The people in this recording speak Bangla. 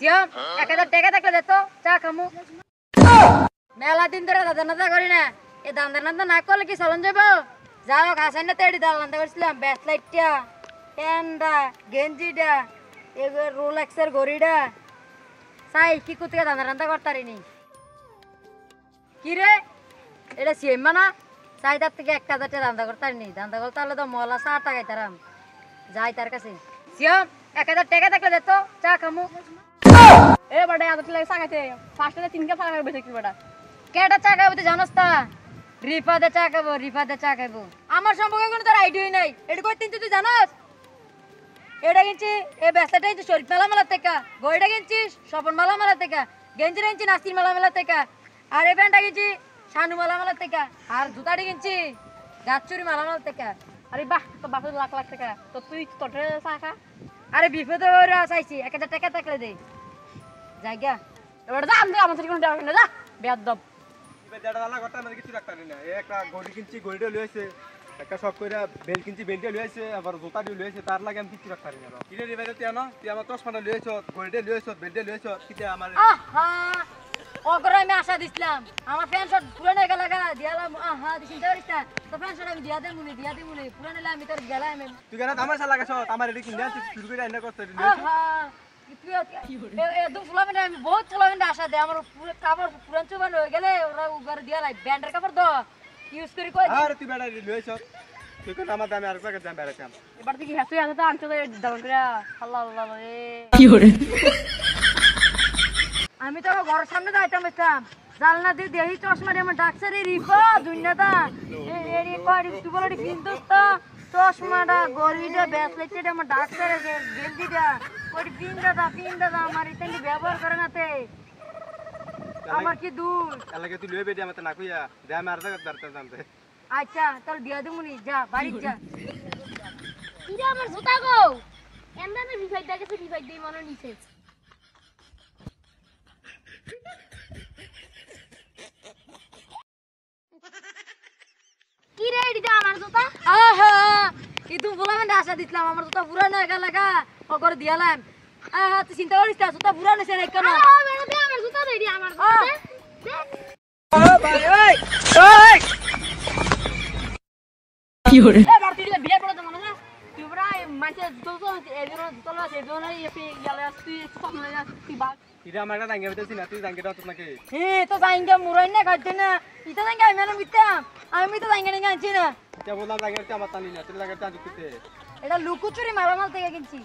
সিয়াম 1000 টাকা থাকলে দে তো চা খামু মেলা দিন ধরে দাদা নাদা করি না এই দান্দা নান্দা না করলে কি চলন যাবো যাও ঘাসাই না তেড়ি দাল নান্দা করছিলাম ব্যাসলাইটটা প্যান্ডা গেঞ্জিটা এবার রোলেক্সের ঘড়িটা চাই কি কোথেকে দান্দা নান্দা করতারিনি কি রে এটা সিএম না চাই তার থেকে 1000 টাকা দান্দা করতারিনি দান্দা করতে হলে তো মলা 60 টাকায় তারাম যাই তার কাছে সিয়াম 1000 টাকা থাকলে দে তো চা খামু এ বড় এত লাগে সাকাতে ফার্স্টে 3 কাপ সাকা বেশি কি বড় কেটা চা খাবো তুই জানোস তা রিফাদে চা খাবো আমার সম্পর্কে কোনো তোর আইডিয়াই নাই এটা কই তিন তুই জানোস এটা কিনছি এই বেসাটা কিনছি শরীফ মেলা থেকে গইটা কিনছি স্বপন মেলা থেকে গেঞ্জি কিনছি নাসির মেলা থেকে আর এই প্যান্টটা কিনছি শানু মেলা থেকে আর জুতাটি কিনছি গাছচুরি মেলা থেকে আরে বাহ তো বাপে লাখ লাখ টাকা তো তুই তোটে সাকা আরে বিপদে ওরা চাইছি 1000 টাকা থাকলে দে জায়গা এবার যা আমি আমার সাথে কোনো টাকা না যা বেয়াদব বেদাটা দালা করতে আমাদের কিছু রাখতে না এই একটা ঘড়ি কিনছি ঘড়িটা লইছে একটা শখ কইরা বেল কিনছি বেলটা লইছে আবার জুতা দিয়ে লইছে তার লাগে আমি কিছু রাখতে না কিনে দিবে তুই না তুই আমার চশমাটা লইছ ঘড়িটা লইছ বেলটা লইছ কিতে আমার আহা ওগরে আমি আশা দিছিলাম আমার ফ্যান শট পুরানো গেলা দিয়ালাম আহা চিন্তা করিস না তো ফ্যান শট আমি দিয়া দেমুনি পুরানো আমি তোর গেলাম তুই কেন আমার সালা লাগাছ আমার এটি কিনে আনছিস শুরু করে এনে করতে আহা একদম ফুলাবেন আমি বহুত ফুলাবেন আশা দেয় আমার পুরো কাপড় পুরান চুবান হয়ে গেলে ওরা ঘরে দিয়া লাই ব্যান্ডের কাপড় তো ইউজ করি কই আর তুই বেড়া লইছ তুই কোন আমার দামে আর একটা দাম বেড়াতাম এবার তুই হেসে আছে তো আনতে দাম করে আল্লাহ আল্লাহ রে আমি তো ঘরের সামনে যাইতাম জানলা দিয়ে দেহি চশমা দিয়ে আমার ডাকছে রে রিফা দুনিয়াটা এরি কয় তুই বলে কিনতোস তো চশমাটা গড়িটা ব্যাসলেটটা আমার ডাকছে রে গেঞ্জিটা ওই পিনটা আমার ইতেন ব্যবহার করে না তে আমার কি দূর এলাকে তুই লইবে দি আমাতে না কইয়া দে আমি আর জায়গা দাঁড়াতে জানতে আচ্ছা তাহলে দিয়া দেবুনি যা বাড়ি যা কিরে আমার জুতা গো এন্দানে রিফাইড দেখেছে রিফাইড দেই মনে নিছে কিরে এডিটা আমার জুতা আহা কি তুমি বলবেন আশা দিছিলাম আমার জুতা পুরানো হয়ে গেল ও করে দিয়ালাম আহা তুই চিন্তা করিস না জুতা পুরানো সে কেন মেরে দে আমার জুতা দে আমার জুতা দে এ বার তুই বিয়ে পড়া তো মনে না তুই বড় মাঝে তো এদিন তো লো এদিন এই ইয়ালে তুই সব না তুই বাগ কিরে আমার একটা দাঙ্গে বেতেছি না তুই দাঙ্গেটা তো নাকি তো জাইঙ্গা মুরাই না খাইতে না ইটা জাইঙ্গা আমি না মিতাম আমি তো জাইঙ্গা নিয়ে আনছি না এটা বললাম দাঙ্গেটা আমার টানি না তুই লাগে টানি কিতে এটা লুকুচুরি মালামাল থেকে কিনছি